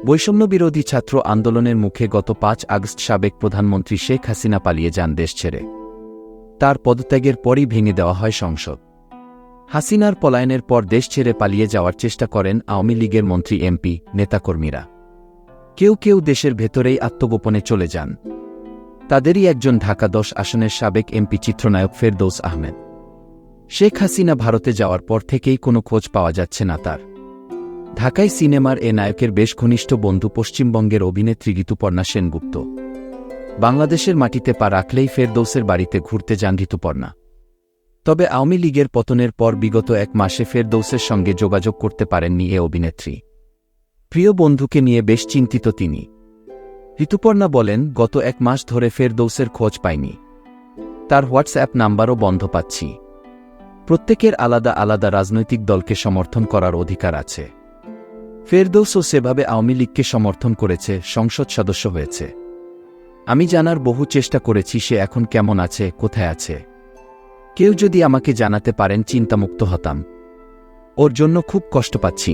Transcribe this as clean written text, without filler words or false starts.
বৈষম্যবিরোধী ছাত্র আন্দোলনের মুখে গত ৫ আগস্ট সাবেক প্রধানমন্ত্রী শেখ হাসিনা পালিয়ে যান দেশ ছেড়ে। তার পদত্যাগের পরই ভেঙে দেওয়া হয় সংসদ। হাসিনার পলায়নের পর দেশ ছেড়ে পালিয়ে যাওয়ার চেষ্টা করেন আওয়ামী লীগের মন্ত্রী, এমপি, নেতাকর্মীরা। কেউ কেউ দেশের ভেতরেই আত্মগোপনে চলে যান। তাদেরই একজন ঢাকা ১০ আসনের সাবেক এমপি চিত্রনায়ক ফেরদৌস আহমেদ। শেখ হাসিনা ভারতে যাওয়ার পর থেকেই কোনো খোঁজ পাওয়া যাচ্ছে না তার। ঢাকায় সিনেমার এ নায়কের বেশ ঘনিষ্ঠ বন্ধু পশ্চিমবঙ্গের অভিনেত্রী ঋতুপর্ণা সেনগুপ্ত। বাংলাদেশের মাটিতে পা রাখলেই ফেরদৌসের বাড়িতে ঘুরতে যান ঋতুপর্ণা। তবে আওয়ামী লীগের পতনের পর বিগত ১ মাসে ফেরদৌসের সঙ্গে যোগাযোগ করতে পারেননি এ অভিনেত্রী। প্রিয় বন্ধুকে নিয়ে বেশ চিন্তিত তিনি। ঋতুপর্ণা বলেন, গত ১ মাস ধরে ফেরদৌসের খোঁজ পাইনি। তার হোয়াটসঅ্যাপ নাম্বারও বন্ধ পাচ্ছি। প্রত্যেকের আলাদা আলাদা রাজনৈতিক দলকে সমর্থন করার অধিকার আছে। ফেরদৌসও সেভাবে আওয়ামী লীগকে সমর্থন করেছে, সংসদ সদস্য হয়েছে। আমি জানার বহু চেষ্টা করেছি সে এখন কেমন আছে, কোথায় আছে। কেউ যদি আমাকে জানাতে পারেন চিন্তামুক্ত হতাম। ওর জন্য খুব কষ্ট পাচ্ছি।